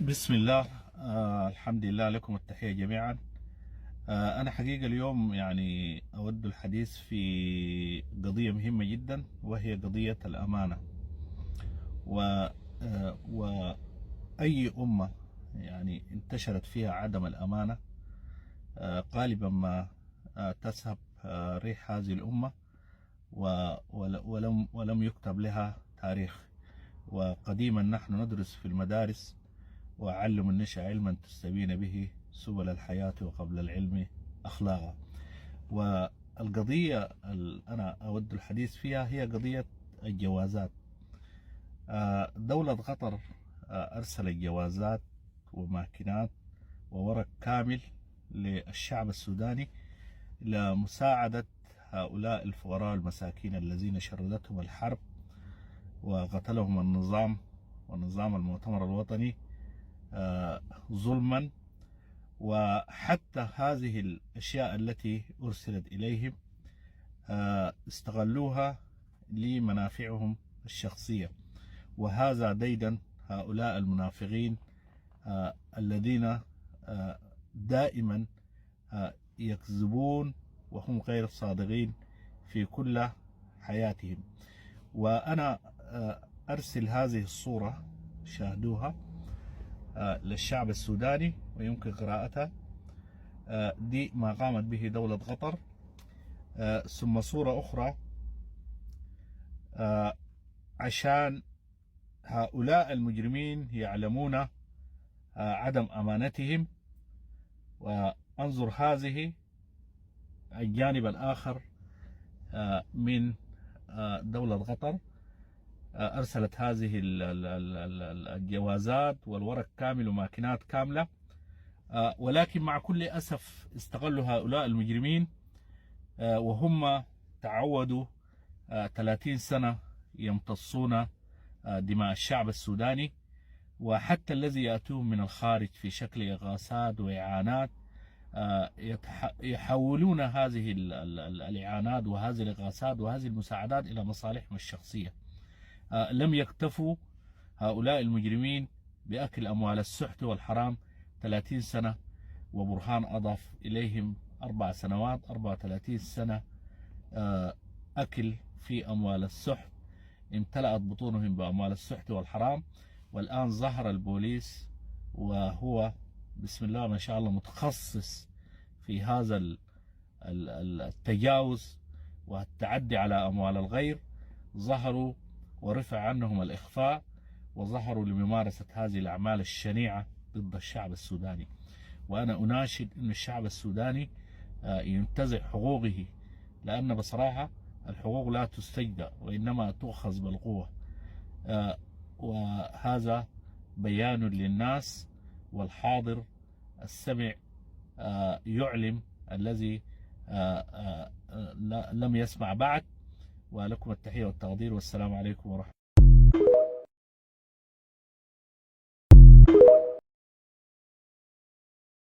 بسم الله. الحمد لله، لكم التحية جميعا. أنا حقيقة اليوم يعني أود الحديث في قضية مهمة جدا، وهي قضية الأمانة. و وأي أمة يعني انتشرت فيها عدم الأمانة غالبا ما تذهب ريح هذه الأمة، ولم يكتب لها تاريخ. وقديما نحن ندرس في المدارس: وعلم النشأ علما تستبين به سبل الحياة، وقبل العلم أخلاقا. والقضية أنا أود الحديث فيها هي قضية الجوازات. دولة قطر أرسلت جوازات وماكينات وورق كامل للشعب السوداني لمساعدة هؤلاء الفقراء المساكين الذين شردتهم الحرب وقتلهم النظام ونظام المؤتمر الوطني ظلما. وحتى هذه الأشياء التي أرسلت إليهم استغلوها لمنافعهم الشخصية. وهذا ديدا هؤلاء المنافقين الذين دائما يكذبون وهم غير صادقين في كل حياتهم. وأنا أرسل هذه الصورة، شاهدوها، للشعب السوداني ويمكن قراءتها. دي ما قامت به دولة قطر. ثم صورة أخرى عشان هؤلاء المجرمين يعلمون عدم أمانتهم. وأنظر هذه الجانب الآخر من دولة قطر. أرسلت هذه الجوازات والورق كامل وماكينات كاملة، ولكن مع كل أسف استغلوا هؤلاء المجرمين، وهم تعودوا 30 سنة يمتصون دماء الشعب السوداني. وحتى الذي يأتون من الخارج في شكل إغاثات وإعانات يحولون هذه الإعانات وهذه الإغاثات وهذه المساعدات إلى مصالحهم الشخصية. لم يكتفوا هؤلاء المجرمين بأكل أموال السحت والحرام 30 سنة، وبرهان أضاف إليهم 4 سنوات، 34 سنة أكل في أموال السحت. امتلأت بطونهم بأموال السحت والحرام. والآن ظهر البوليس، وهو بسم الله ما شاء الله متخصص في هذا التجاوز والتعدي على أموال الغير. ظهروا ورفع عنهم الإخفاء، وظهروا لممارسة هذه الأعمال الشنيعة ضد الشعب السوداني. وأنا أناشد أن الشعب السوداني ينتزع حقوقه، لأن بصراحة الحقوق لا تستجدى وإنما تؤخذ بالقوة. وهذا بيان للناس، والحاضر السمع يعلم الذي لم يسمع بعد. ولكم التحية والتقدير، والسلام عليكم ورحمة الله.